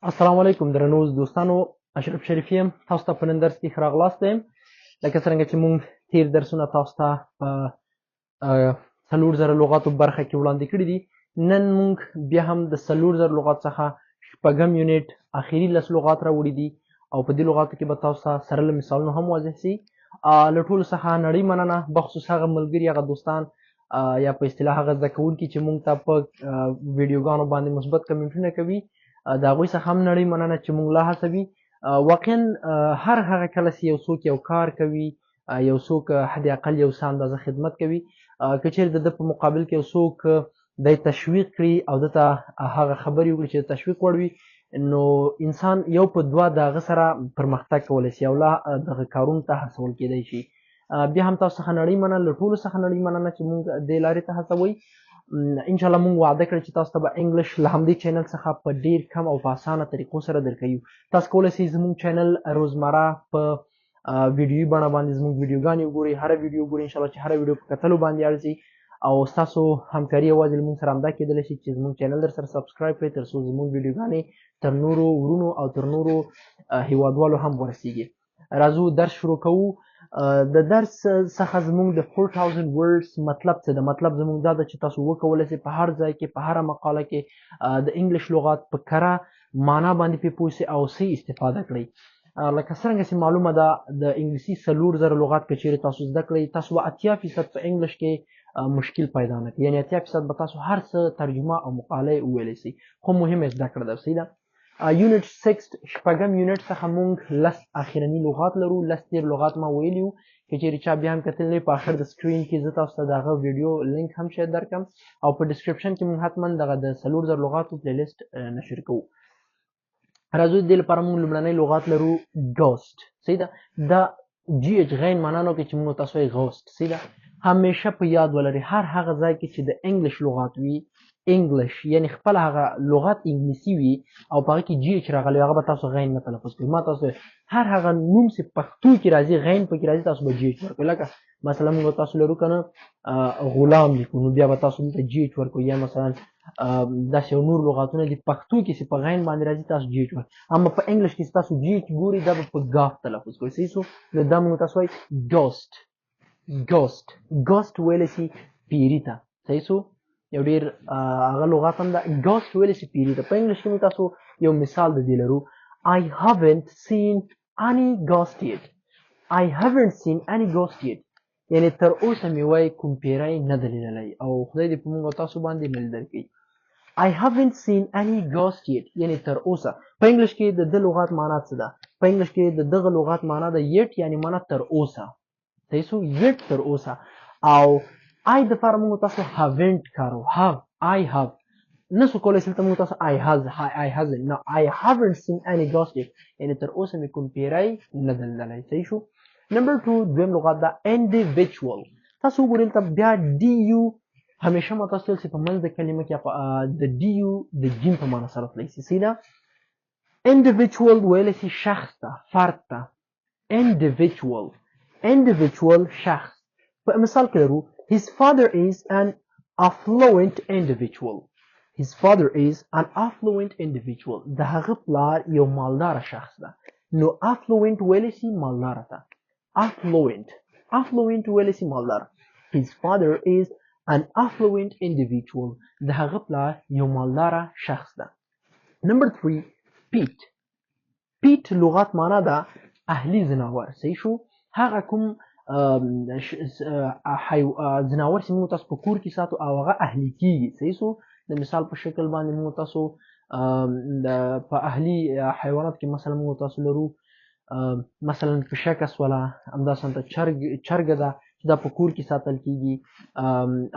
السلام علیکم درنو دوستانو، اشرف شریفی یم. تاسو ته په نن درس کې ښه راغلاست یم. لکه څرنګه چې موږ تیر درسونه تاسو ته په 4000 لغاتو برخه کې وړاندې کړي دي، نن موږ بیا هم د 4000 لغات څخه شپږم یونټ اخري 10 لغات راوړي دي او په دې لغاتو کې به تاسو ته سره له مثالونو هم واضح سي. له ټولو څخه نړۍ مننه، بخصوص هغه ملګري، هغه دوستان یا په اصطلاح هغه زده کوونکي چې موږ ته په ویډیوګانو باندې مثبت کمنټونه کوي. د هغوی څخه هم نړۍ مننه چې موږ لا هڅوي. واقعا هر هغه کله چې یو څوک یو کار کوي، یو څوک حد اقل یو څه اندازه خدمت کوي، که چیرې د ده په مقابل کې یو څوک دی تشویق کړي او ده ته هغه خبرې وکړي چې د تشویق وړ وي، نو انسان یو په دوه د هغه سره پرمختګ کولی شي او لا دغه کارونو ته هڅول کیدی شي. بیا هم تاسو څخه نړۍ مننه، له ټولو څخه نړۍ مننه چې موږ دې لارې ته هڅوئ. انشاءالله موږ وعده کړې چې تاسو ته به انګلیش له همدې چینل څخه په ډیر کم او په اسانه طریقو سره درکوي. تاسو کولی شئ زموږ چینل روزمره په ویډیوي بڼه باندې زموږ ویډیوګانې وګورئ، هره ویډیو وګورئ انشاءالله چې هره ویډیو په کتلو باندې ارزي او ستاسو همکاري یوازې له موږ سره همدا کیدلی شي چې زموږ چینل در سره سبسکرایب کړئ، تر څو زموږ ویډیوګانې تر نورو ورونو او تر نورو هیوادوالو هم ورسیږي. راځو درس شروع کوو. د درس څخه زموږ د 4000 words مطلب څه ده؟ مطلب زموږ دا ده چې تاسو وکولی شئ په هر ځای کې، په هره مقاله کې د انګلیش لغات په کره معنا باندې پرې پوه شئ او صحیح استفاده کړئ. لکه څرنګه چې معلومه ده د انګلیسي 4000 لغات که چیرې تاسو زده کړئ، تاسو به 80% په انګلیش کې مشکل پیدا نه کړي، یعنې 80% به تاسو هر څه ترجمه او مقاله ویلی شئ، خو مهمه زده کړه ده. صحیح ده. یونټ 6 شپږم یونټ څخه موږ 10 اخرني لغات لرو. 10 تیر لغات ما ویلي وو، که چیرې چا بیا هم کتلی په آخر د سکرین کې زه تاسو ته د هغه ویډیو لینک هم شاید درکړم او په ډسکرپشن کې موږ حتما دغه د 4000 لغاتو پلیلیسټ نشر کوو. راځو د دې لپاره موږ لومړنی لغات لرو ګوسټ. صحیح ده. دا جی اچ غین معنا نه کوي چې موږ تاسو یې غوسټ. صحیح ده. همیشه په یاد ولرئ هر هغه ځای کې چې د انګلیش لغات وي، انګلیش یعنی خپل هغه لغت انګلیسي وي او په هغه کې جی اچ راغلی، هغه به تاسو غین نه تلفظ کوئ. ما تاسو هر هغه نوم چې پښتو کې راځي غین پکې راځي تاسو به جی اچ ورکوئ. لکه مثلا موږ تاسو لرو که نه غلام لیکو، نو بیا به تاسو دلته جی اچ ورکوئ. یا مثلا داسې یو نور لغاتونه دي پښتو کې چې په غین باندې راځي تاسو جی اچ ورکوئ، اما په انګلیش کې تاسو جی اچ ګورئ دا به په ګاف تلفظ کوئ. صحیح شو. نو دا موږ تاسو وایي ګوسټ. ګوسټ ګوسټ ویلی شي پیري ته. صحیح شو. یو ډېر هغه لغات هم ده. ګوسټ ویلی شي پیري ته. په انګلیش کې موږ تاسو یو مثال د دې لرو. I haven't seen any ghost yet. I haven't seen any ghost yet. یعنې تر اوسه مې وایي کوم پیری نه ده لیدلی او خدای دې په موږ او تاسو باندې نه لیدل کړي. I haven't seen any ghost yet یعنې تر اوسه. په انګلیش کې د ده لغات معنا څه ده؟ په انګلیش کې د دغه لغات معنا ده yet یعنې معنا تر اوسه. صحیح شو. yet تر اوسه. او I دپاره موږ تاسو haven't کارو. have I have نسو کولی شي دلته موږ تاسو I hasn't no I haven't seen any ghost yet یعنې تر اوسه مې کوم پیری نه ده لیدلی. صحیح شو. نمبر 2 دویم لغات ده individual. تاسو وګورئ دلته بیا ډي یو همیشه ما تاسو ویل چې په منځ د کلمه کې د ډي یو د جیم په معنا سره تللی شي. صحیح ده. individual ویلی شي شخص ته، فرد ته. individual شخص. په مثال کې لرو his father is an affluent individual. his father is an affluent individual. د هغه پلار یو مالدار شخص ده. نو affluent ویلی شي مالدار ته. affluent ویلی شي مالدار. his father is an affluent individual. د هغه پلار یو مالدار شخص ده. نمبر 3 pet لغات معنا ده اهلي ځناور. صحیح شو. هغه کوم ځناور چې موږ تاسو په کور کې ساتو او هغه اهلي کېږي. صحیح شو. د مثال په شکل باندې موږ تاسو په اهلي حیوانات کې مثلا موږ تاسو لرو مثلا پشکه سوله، همداسې چرګه ده چې دا په کور کې ساتل کېږي،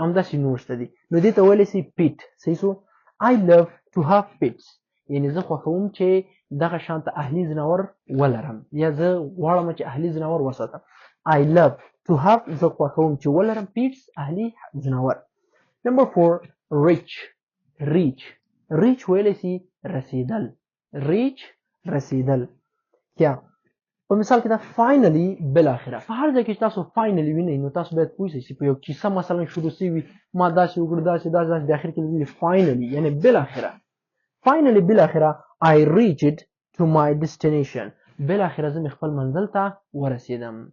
همداسې نور شته دي. نو دې ته ویلی شي پیټ. صحیح شو. I love to have pets یعنې زه خوښوم چې دغه شانته اهلي ځناور ولرم یا زه غواړم چې اهلي ځناور وساتم. I love to have زه خوښوم چې ولرم pets اهلي ځناور. نمبر 4 reach ویلی شي رسیدل. رسیدل. یا په مثال کې دا finally بالاخره. په هر ځای کې چې تاسو finally وینئ نو تاسو باید پوه شئ چې په یو کیسه مثلا شروع شوي ما داسې وکړو داسې د اخر کې ویلي finally یعنې بالاخره. finally بالاخره I reached to my destination. بالاخره زه خپل منزل ته ورسیدم.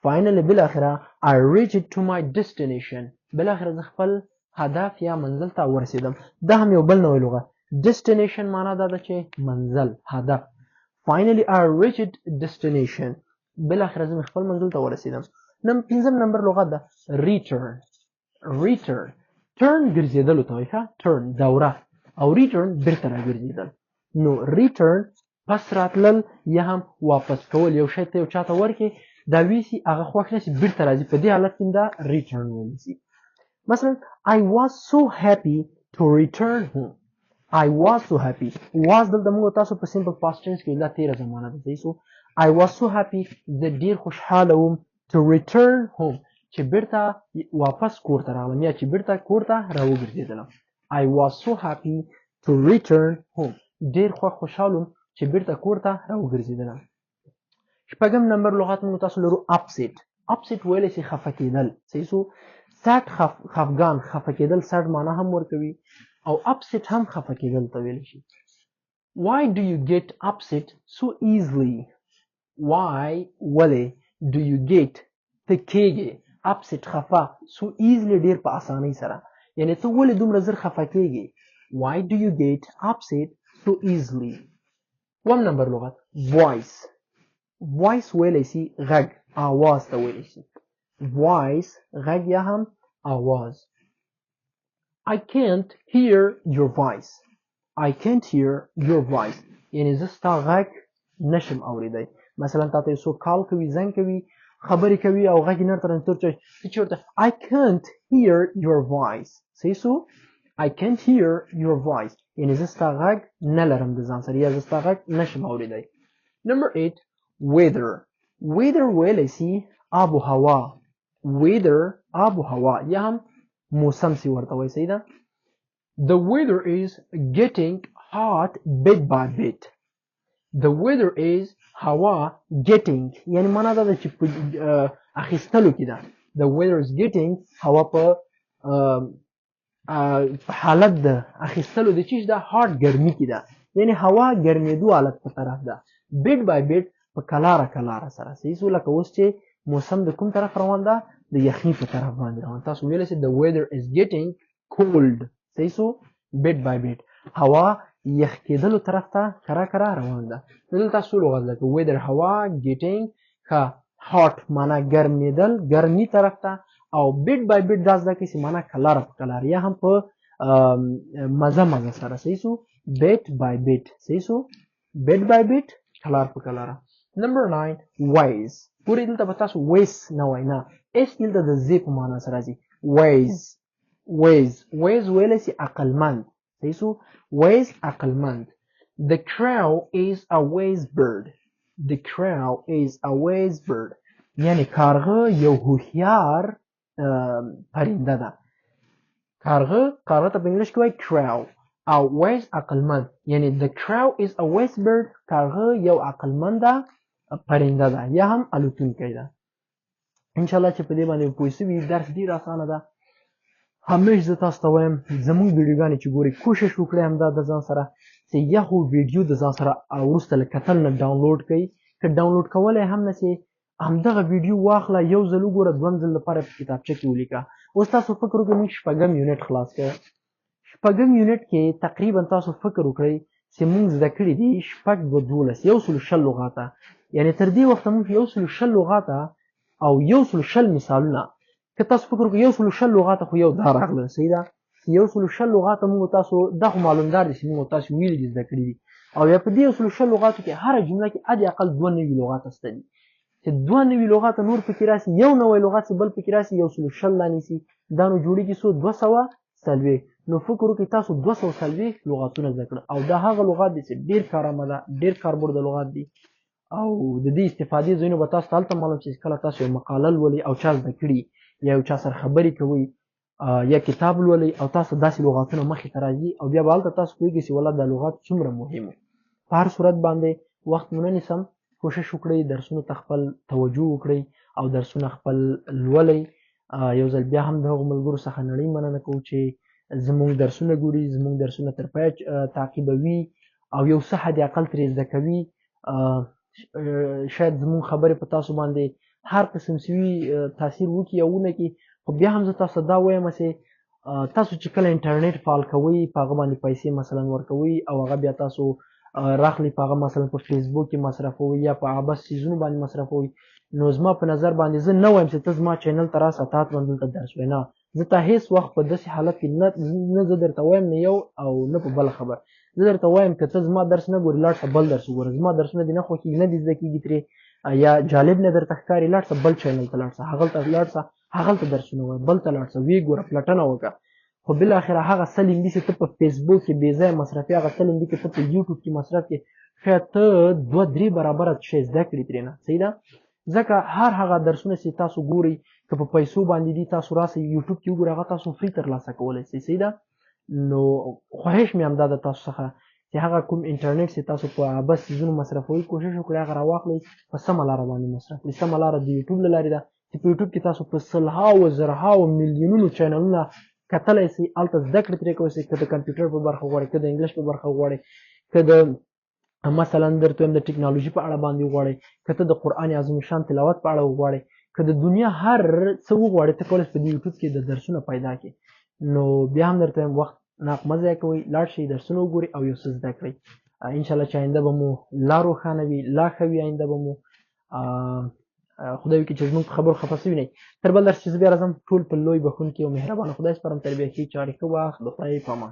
Finally بالاخره I reached to my destination. بالاخره زه خپل هدف یا منزل ته ورسیدم. دا هم یو بل نوې لغت. Destination معنا دا ده چې منزل، هدف. Finally I reached destination. بالاخره زه خپل منزل ته ورسیدم. پنځم نمبر لغت ده return. return turn ګرځېدلو ته وایي ښه turn دوره او return بیرته راګرځېدل. نو return پس راتلل یا هم واپس کول یو شی ته یو چاته ورکړي دا ویسي هغه خوښ نشي بیرته راځي په دې حالت کې دا return ویل شي. مثلا I was so happy to return home. I was so happy. was دلته موږ تاسو په simple past tense کې دا تیره زمانه ده صحیح. so I was so happy زه ډیر خوشحاله وم to return home چې بیرته واپس کور ته راغلم یا چې بیرته کور ته راوګرځېدلم. I was so happy to return home. ډیر خوشحاله وم چې بیرته کور ته راوګرځېدلم. شپږم نمبر لغت موږ تاسو لرو upset. upset ویلی شي خفه کېدل صحیح. so sad خفګان خفه کېدل sad معنا هم ورکوي او upset هم خفه کېدل ته ویلی شي. Why do you get upset so easily? Why ولې do you get ته کېږي upset خفه so easily ډیر په اسانۍ سره یعنی ته ولې دومره زر خفه کېږي. Why do you get upset so easily? اووم نمبر لغت voice. voice ویلی شي غږ آواز ته ویلی شي. voice غږ یا هم آواز. I can't hear your voice. I can't hear your voice. یعنی زه ستا غږ نشم اوریدی. مثلا تاته یو څوک کال کوي زنګ کوي خبرې کوي او غږ یې نه درته رسېږي ته چېرته I can't hear your voice. صحیح so I can't hear your voice یعنی زه ستا غږ نه لرم د ځان سره یا زه ستا غږ نشم اوریدی. Number 8 weather. weather ویلی شي آب و هوا. weather آب و هوا یا هم موسم سی ورته وایي صحیح ده. The weather is getting hot bit by bit. The weather is هوا getting یعنی معنا دا ده چې په اخیستلو کې ده. The weather is getting هوا په حالت ده اخیستلو د چیز ده hot ګرمي کې ده یعنی هوا ګرمېدو حالت په طرف ده. bit by bit په کلاره کلاره سره صحیح سو لکه اوس چې موسم د کوم طرف روان ده د یخني په طرف باندې روان. تاسو ویلی شئ the weather is getting cold صحیح سو bit by bit هوا یخ کېدلو طرف ته کرا کرا روان ده. دلته څو لغت لکه weather هوا getting hot معنا ګرمېدل ګرمي طرف ته او bit by bit دا زده کړئ چې معنا کلاره په کلاره یا هم په مزه مزه سره صحیح سو bit by bit صحیح سو bit by bit کلار په کلاره. Number 9 ways. پورې دلته به تاسو ways نه وای نه اس دلته د زی په معنا سره راځي. ways ways ویلی شي عقلمند صحیح سو ways عقلمند. The crow is a wise bird. The crow is a wise bird یعنی کارغه یو هوښیار پرنده ده. کارغه ته په انګلیش کې وایي crow او wise عقلمند یعنی the crow is a wise bird کارغه یو عقلمنده پرنده ده یا هم الوتونکی ده. انشاءالله چې په دې باندې پوه شوي درس ډېر اسانه ده. همیش زه تاسو ته وایم زموږ ویډیوګانې چې ګورئ کوشش وکړئ همدا د ځان سره چې یو ویډیو د ځان سره وروسته له کتل نه ډاونلوډ کړئ. که ډاونلوډ کولی هم نه شئ همدغه ویډیو واخله یو ځل وګوره دویم ځل لپاره په کتابچه کې ولیکه. اوس تاسو فکر وکړئ موږ شپږم یونټ خلاص کړ. شپږم یونټ کې تقریبا تاسو فکر وکړئ چې موږ زده کړي دي شپږ دوه دولس 120 لغاته یعنی تر دې وخته موږ 120 لغاته او 120 مثالونه که تاسو فکر وکړئ 120 لغاته خو یو دا راغله صحیح ده. 120 لغاته موږ تاسو دا خو معلومدار دي چې موږ تاسو ویلي دي زده کړي دي او یا په دې 120 لغاتو کې هره جمله کې حد اقل دوه نوي لغات شته دي چې دوه نوي لغات نور پکې راشي یو نوی لغت بل پکې راشي 120 لا نیسي دا نو جوړیږي څو 240 نو فکر وکړئ تاسو 240 لغاتونه زده کړل او دا هغه لغات دي چې ډېر کارآمده ده ډېر کاربرده لغات دي او د دې استفادې ځایونه به تاسو ته هلته معلوم شي چې کله تاسو یو مقاله لولئ او چا زده کړي یا یو چا سره خبرې کوئ یا کتاب لولئ او تاسو داسې لغاتونه مخې ته راځي او بیا به هلته تاسو پوهېږئ چې والله دا لغات څومره مهم وو. په هر صورت باندې وخت مو نه نیسم کوشش وکړئ درسونو ته خپل توجه وکړئ او درسونه خپل لولئ. یو ځل بیا هم د هغو ملګرو څخه نړۍ مننه کوو چې زموږ درسونه ګوري زموږ درسونه تر پایه تعقیبوي او یو څه حد اقل ترې زده کوي. شاید زموږ خبرې په تاسو باندې هر قسم سوي تاثیر وکړي او ونه کړي، خو بیا هم زه تاسو ته دا وایم چې تاسو چې کله انټرنیټ فعال کوئ په هغه باندې پیسې مثلا ورکوئ او هغه بیا تاسو راخلي په هغه مثلا په فیسبوک کې مصرفوئ یا په عبث څیزونو باندې مصرفوئ، نو زما په نظر باندې زه نه وایم چې ته زما چینل ته راسه تا ته دلته درس وایي. نه، زه ته هېڅ وخت په داسې حالت کې نه زه درته وایم نه یو او نه په بله خبر. زه درته وایم که ته زما درس نه ګورې لاړ شه بل درس وګوره. زما درسونه دې نه خوښېږي نه دې زده کېږي ترې یا جالب نه درته ښکاري، لاړ شه بل چینل ته لاړ شه، هغلته لاړ شه، هغلته درسونه وایه، بل ته لاړ شه، ویې ګوره، پلټنه وکړه. خو بالاخره هغه سل MB چې ته په فیسبوک کې بې ځایه مصرفې، هغه سل MB چې ته په یوټیوب کې مصرف کړې، شاید ته 2-3 برابره شی زده کړي ترې نه. صحیح ده؟ ځکه هر هغه درسونه چې تاسو ګورئ که په پیسو باندې دي، تاسو راسئ یوټیوب کې وګورئ، هغه تاسو فری ترلاسه کولی شئ. صحیح ده؟ نو خواهش مې همدا ده تاسو څخه چې هغه کوم انټرنیټ چې تاسو په عبث څیزونو مصرفوئ، کوشش وکړئ هغه راواخلئ په سمه لاره باندې مصرف کړئ. سمه لاره د یوټیوب له لارې ده چې په یوټیوب کې تاسو په سلهاوو زرهاوو میلیونونو چینلونه کتلی شئ، هلته زده کړې ترې کولی شئ. که د کمپیوټر په برخه غواړئ، که د انګلیش په برخه غواړئ، که د مثلا درته وایم د ټکنالوژي په اړه باندې وغواړئ، که ته د قرآن عظیم شان تلاوت په اړه وغواړئ، که د دنیا هر څه وغواړئ، ته کولی شئ په دې یوټیوب کې د درسونه پیدا کړې. نو بیا هم درته وایم وخت مه ضایع کوئ، لاړ شئ درسونه وګورئ او یو څه زده کړئ. انشاءالله چې آینده به مو لا روښانه وي، لا ښه وي آینده به مو. خدای وکړي چې زموږ په خبرو خفه سوي نه. تر بل درس چې زه بیا راځم ټول په لوی بښونکي او مهربانه خدای سپارم. تر بیا ښې چارې ښه وخت. د خدای په امان.